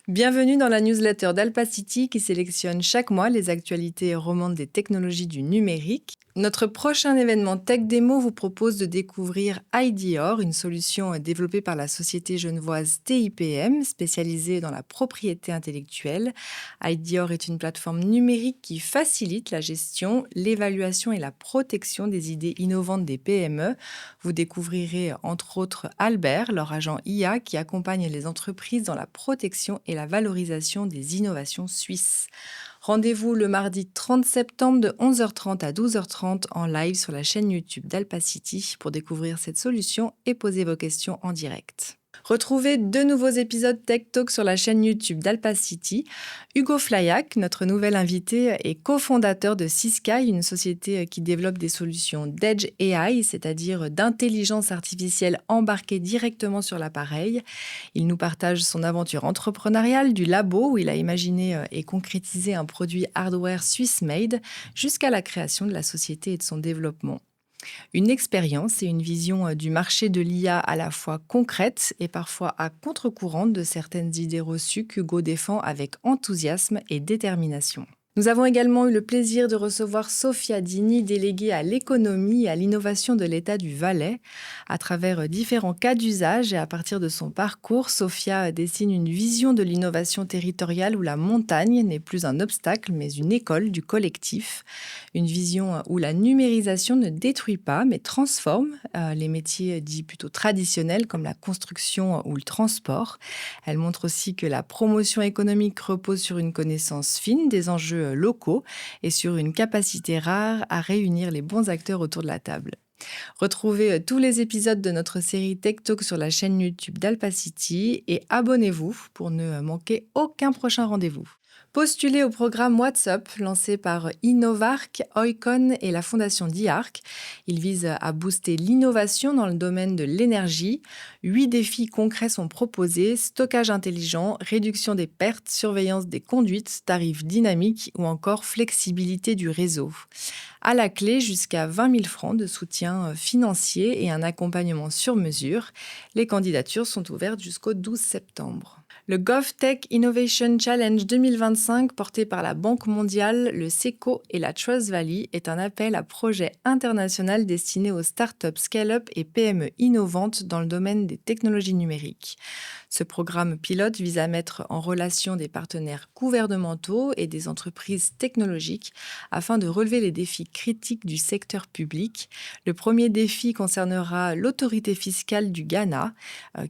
Bienvenue dans la newsletter d'Alpacity qui sélectionne chaque mois les actualités et romandes des technologies du numérique. Notre prochain événement Tech Démo vous propose de découvrir IDEOR, une solution développée par la société genevoise TIPM, spécialisée dans la propriété intellectuelle. IDEOR est une plateforme numérique qui facilite la gestion, l'évaluation et la protection des idées innovantes des PME. Vous découvrirez entre autres Albert, leur agent IA qui accompagne les entreprises dans la protection et la valorisation des innovations suisses. Rendez-vous le mardi 30 septembre de 11h30 à 12h30 en live sur la chaîne YouTube d'Alpacity pour découvrir cette solution et poser vos questions en direct. Retrouvez 2 nouveaux épisodes Tech Talk sur la chaîne YouTube d'Alpacity. Hugo Flyac, notre nouvel invité, est cofondateur de Sysky, une société qui développe des solutions d'Edge AI, c'est-à-dire d'intelligence artificielle embarquée directement sur l'appareil. Il nous partage son aventure entrepreneuriale du labo où il a imaginé et concrétisé un produit hardware Swiss-made jusqu'à la création de la société et de son développement. Une expérience et une vision du marché de l'IA à la fois concrète et parfois à contre-courant de certaines idées reçues qu'Hugo défend avec enthousiasme et détermination. Nous avons également eu le plaisir de recevoir Sophia Dini, déléguée à l'économie et à l'innovation de l'État du Valais. À travers différents cas d'usage et à partir de son parcours, Sophia dessine une vision de l'innovation territoriale où la montagne n'est plus un obstacle mais une école du collectif. Une vision où la numérisation ne détruit pas mais transforme les métiers dits plutôt traditionnels comme la construction ou le transport. Elle montre aussi que la promotion économique repose sur une connaissance fine des enjeux locaux et sur une capacité rare à réunir les bons acteurs autour de la table. Retrouvez tous les épisodes de notre série Tech Talk sur la chaîne YouTube d'Alpacity et abonnez-vous pour ne manquer aucun prochain rendez-vous. Postulez au programme WhatsApp lancé par Innovarc, Oicon et la fondation DIARC. Il vise à booster l'innovation dans le domaine de l'énergie. 8 défis concrets sont proposés: stockage intelligent, réduction des pertes, surveillance des conduites, tarifs dynamiques ou encore flexibilité du réseau. À la clé, jusqu'à 20 000 francs de soutien financier et un accompagnement sur mesure. Les candidatures sont ouvertes jusqu'au 12 septembre. Le GovTech Innovation Challenge 2025, porté par la Banque mondiale, le SECO et la Trust Valley, est un appel à projet international destiné aux startups, scale-up et PME innovantes dans le domaine des technologies numériques. Ce programme pilote vise à mettre en relation des partenaires gouvernementaux et des entreprises technologiques afin de relever les défis critiques du secteur public. Le premier défi concernera l'autorité fiscale du Ghana,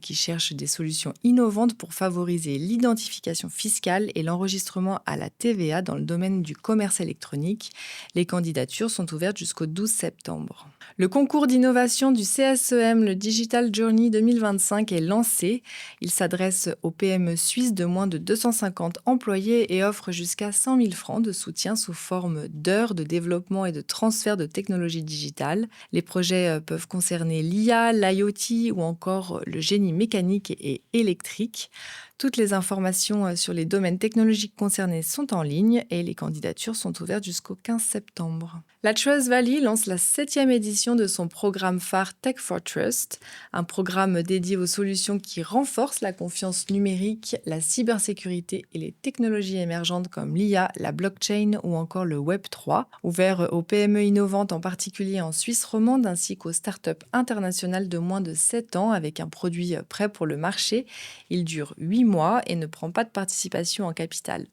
qui cherche des solutions innovantes pour favoriser l'identification fiscale et l'enregistrement à la TVA dans le domaine du commerce électronique. Les candidatures sont ouvertes jusqu'au 12 septembre. Le concours d'innovation du CSEM, le Digital Journey 2025, est lancé. Il s'adresse aux PME suisses de moins de 250 employés et offre jusqu'à 100 000 francs de soutien sous forme d'heures de développement et de transfert de technologies digitales. Les projets peuvent concerner l'IA, l'IoT ou encore le génie mécanique et électrique. Toutes les informations sur les domaines technologiques concernés sont en ligne et les candidatures sont ouvertes jusqu'au 15 septembre. La Trust Valley lance la 7e édition de son programme phare Tech for Trust, un programme dédié aux solutions qui renforcent la confiance numérique, la cybersécurité et les technologies émergentes comme l'IA, la blockchain ou encore le Web 3, ouvert aux PME innovantes en particulier en Suisse romande ainsi qu'aux startups internationales de moins de 7 ans avec un produit prêt pour le marché. Il dure 8 mois et ne prend pas de participation en capital.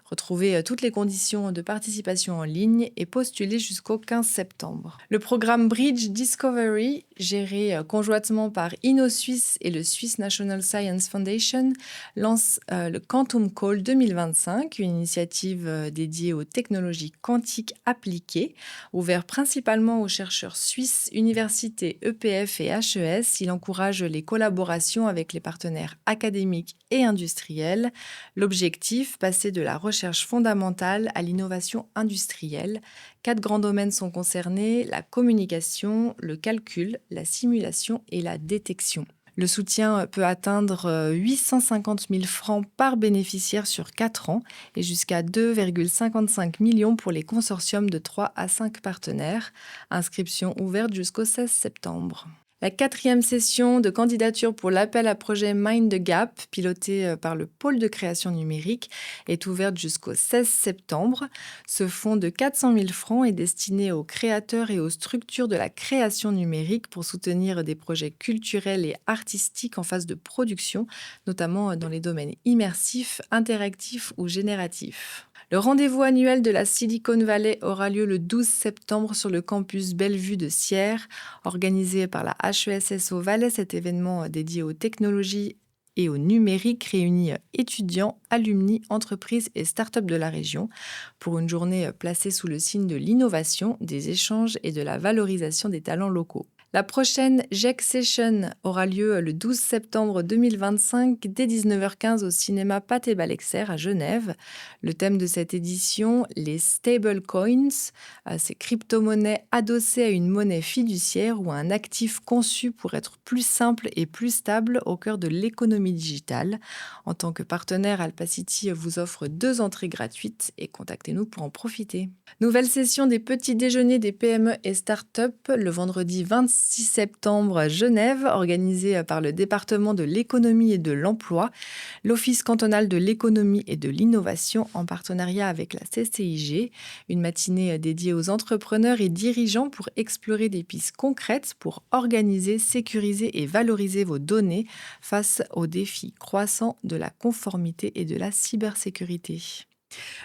Retrouvez toutes les conditions de participation en ligne et postulez jusqu'au 15 septembre. Le programme Bridge Discovery, géré conjointement par InnoSuisse et le Swiss National Science Foundation, lance le Quantum Call 2025, une initiative dédiée aux technologies quantiques appliquées, ouvert principalement aux chercheurs suisses, universités, EPF et HES. Il encourage les collaborations avec les partenaires académiques et industriels. L'objectif, passer de la recherche fondamentale à l'innovation industrielle. 4 grands domaines sont concernés: la communication, le calcul, la simulation et la détection. Le soutien peut atteindre 850 000 francs par bénéficiaire sur 4 ans et jusqu'à 2,55 millions pour les consortiums de 3 à 5 partenaires. Inscription ouverte jusqu'au 16 septembre. La quatrième session de candidature pour l'appel à projet Mind the Gap, piloté par le pôle de création numérique, est ouverte jusqu'au 16 septembre. Ce fonds de 400 000 francs est destiné aux créateurs et aux structures de la création numérique pour soutenir des projets culturels et artistiques en phase de production, notamment dans les domaines immersifs, interactifs ou génératifs. Le rendez-vous annuel de la Silicon Valley aura lieu le 12 septembre sur le campus Bellevue de Sierre. Organisé par la HESSO Valais, cet événement dédié aux technologies et au numérique réunit étudiants, alumni, entreprises et startups de la région pour une journée placée sous le signe de l'innovation, des échanges et de la valorisation des talents locaux. La prochaine GEC Session aura lieu le 12 septembre 2025 dès 19h15 au cinéma Pathé Balexer à Genève. Le thème de cette édition, les stablecoins, ces crypto-monnaies adossées à une monnaie fiduciaire ou à un actif conçu pour être plus simple et plus stable au cœur de l'économie digitale. En tant que partenaire, Alpacity vous offre 2 entrées gratuites et contactez-nous pour en profiter. Nouvelle session des petits déjeuners des PME et start-up le vendredi 26 septembre à Genève, organisée par le département de l'économie et de l'emploi, l'Office cantonal de l'économie et de l'innovation en partenariat avec la CCIG. Une matinée dédiée aux entrepreneurs et dirigeants pour explorer des pistes concrètes pour organiser, sécuriser et valoriser vos données face aux défis croissants de la conformité et de la cybersécurité.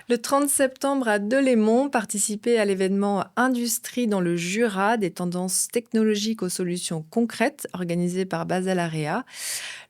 Le 30 septembre à Delémont, participez à l'événement Industrie dans le Jura, des tendances technologiques aux solutions concrètes, organisé par Basel Area,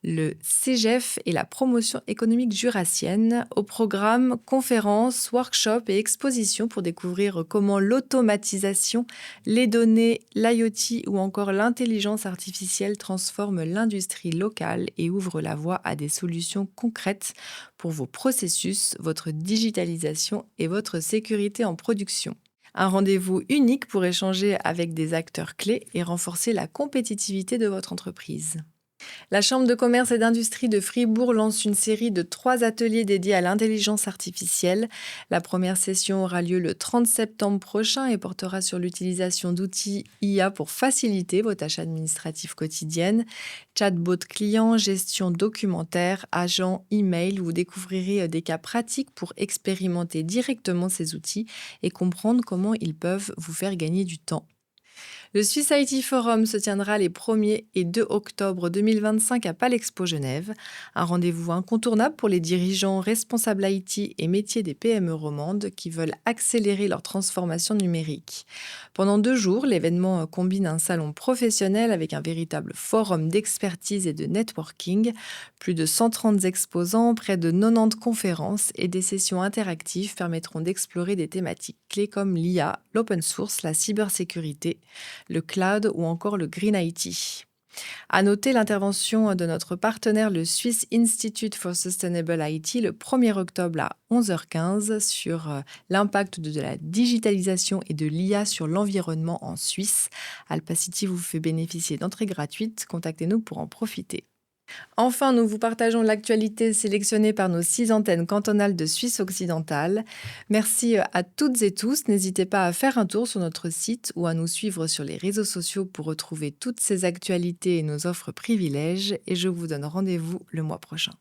le CEGEF et la promotion économique jurassienne. Au programme, conférences, workshops et expositions pour découvrir comment l'automatisation, les données, l'IoT ou encore l'intelligence artificielle transforment l'industrie locale et ouvrent la voie à des solutions concrètes pour vos processus, votre digitalisation et votre sécurité en production. Un rendez-vous unique pour échanger avec des acteurs clés et renforcer la compétitivité de votre entreprise. La Chambre de commerce et d'industrie de Fribourg lance une série de 3 ateliers dédiés à l'intelligence artificielle. La première session aura lieu le 30 septembre prochain et portera sur l'utilisation d'outils IA pour faciliter vos tâches administratives quotidiennes. Chatbot client, gestion documentaire, agent, email. Vous découvrirez des cas pratiques pour expérimenter directement ces outils et comprendre comment ils peuvent vous faire gagner du temps. Le Swiss IT Forum se tiendra les 1er et 2 octobre 2025 à Palexpo Genève, un rendez-vous incontournable pour les dirigeants responsables IT et métiers des PME romandes qui veulent accélérer leur transformation numérique. Pendant 2 jours, l'événement combine un salon professionnel avec un véritable forum d'expertise et de networking, plus de 130 exposants, près de 90 conférences et des sessions interactives permettront d'explorer des thématiques clés comme l'IA, l'open source, la cybersécurité, le cloud ou encore le green IT. À noter l'intervention de notre partenaire, le Swiss Institute for Sustainable IT, le 1er octobre à 11h15 sur l'impact de la digitalisation et de l'IA sur l'environnement en Suisse. Alpacity vous fait bénéficier d'entrées gratuites. Contactez-nous pour en profiter. Enfin, nous vous partageons l'actualité sélectionnée par nos 6 antennes cantonales de Suisse occidentale. Merci à toutes et tous. N'hésitez pas à faire un tour sur notre site ou à nous suivre sur les réseaux sociaux pour retrouver toutes ces actualités et nos offres privilèges. Et je vous donne rendez-vous le mois prochain.